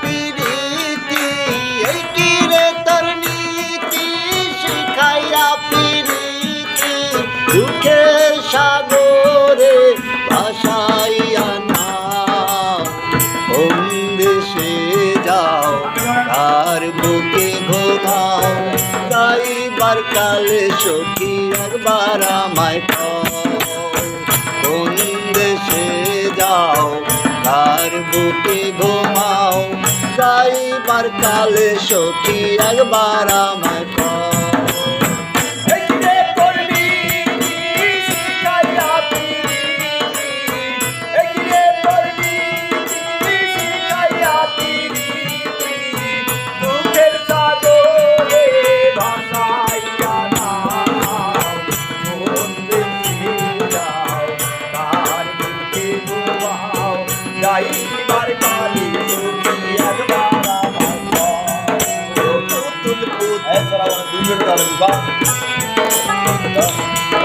পিরিতি, এই কি রে তোর নীতি শিখাইয়া পিরিতি, দুঃখের সাগরে ভাসাইয়া নাও। কোন দেশে যাও কার বুকে ঘুমাও, যাইবার কালে সখী একবার আমায় কও। কোন দেশে যাও কার বুকে ঘুমাও, যাইবার কালে সখী একবার আমায় কও।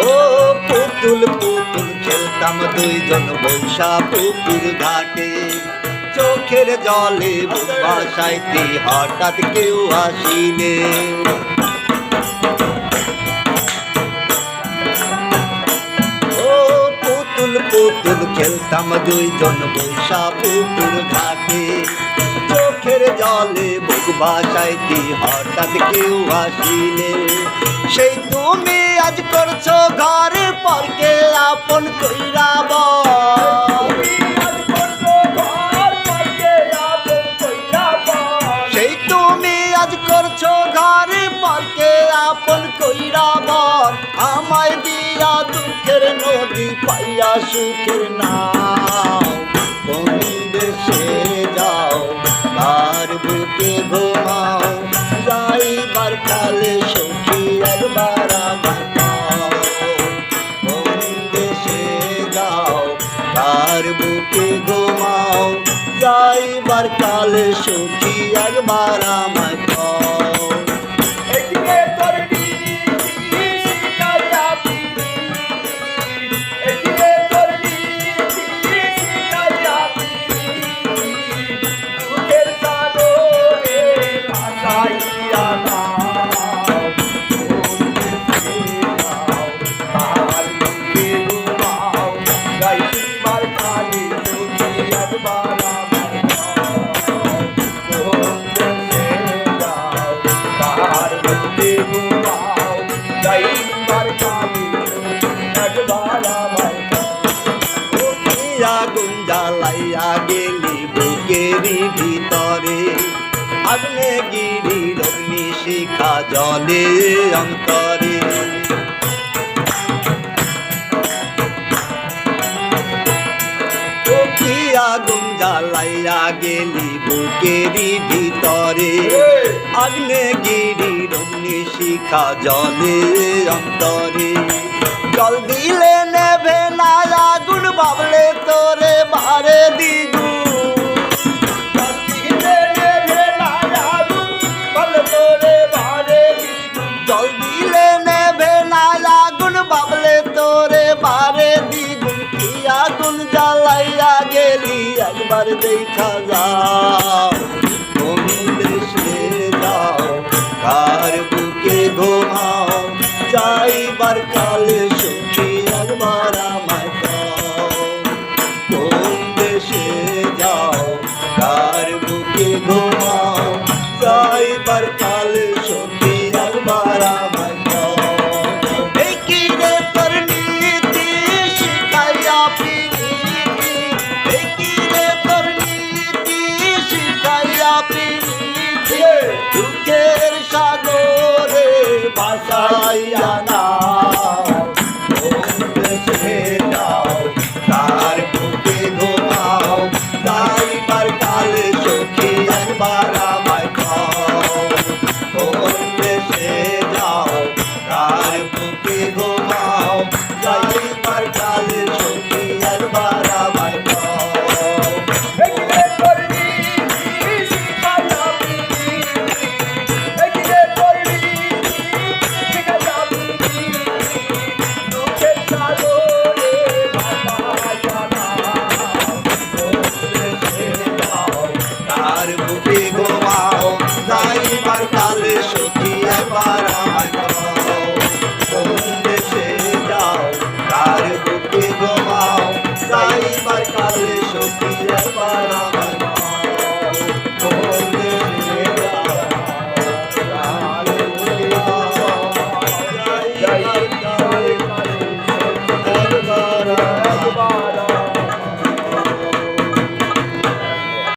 ও পুতুল পুতুল খেলতাম দুইজন বৈশা পুকুর ঘাটে, চোখের জলে বুক ভাসাইতে হঠাৎ কেউ আসিলে। ও পুতুল পুতুল খেলতাম দুইজন বৈশা পুকুর ঘাটে, চোখের জলে বুক ভাসাইতে হঠাৎ কেউ আসিলে। সেই তুমি আজ করছো ঘর পরকে আপন কইরা বল, সেই তুমি আজ করছো ঘর পরকে আপন কইরা বল। আমায় দিয়া দুঃখের নদী পাইয়া সুখের নাও, কোন দেশে যাও কার বুকে ঘুমাও, যাইবার কালে সখী একবার আমায় কও। কোন দেশে যাও কার বুকে ঘুমাও, যাইবার কালে সখী একবার আমায় কও। আগুন জ্বালাইয়া গেলি বুকেরই ভিতরে, আগ্নেয়গিরির অগ্নিশিখা জলে অন্তরে। আগুন জ্বালাইয়া গেলি বুকেরই ভিতরে, আগ্নেয়গিরির অগ্নিশিখা জলে অন্তরে। জল দিলে নেবে না আগুন, ভাবলে তোরে বারে দ্বিগুণ। জল দিলে নেবে না আগুন, ভাবলে তোরে বারে দ্বিগুণ। জল দিলে নেবে না আগুন, ভাবলে তোরে বারে দ্বিগুণ। কি আগুন জ্বালাইয়া গেলি একবার দেখা যাও, কোন দেশে যাও কার বুকে ঘুমাও, যাইবার কালে সখী একবার আমায় কও। কোন দেশে যাও কার বুকে ঘুমাও, যাইবার কালে সখী একবার আমায় কও। এই কি রে তোর নীতি শিখাইয়া পিরিতি, এই কি রে তোর নীতি শিখাইয়া পিরিতি, দুঃখের সাগরে ভাসাইয়া নাও। কোন দেশে যাও কার বুকে ঘুমাও, যাইবার কালে সখী একবার আমায় কও। এবার আমায় কও কোন দেশে যাও কার বুকে ঘুমাও যাইবার কালে সখী এবার আমায়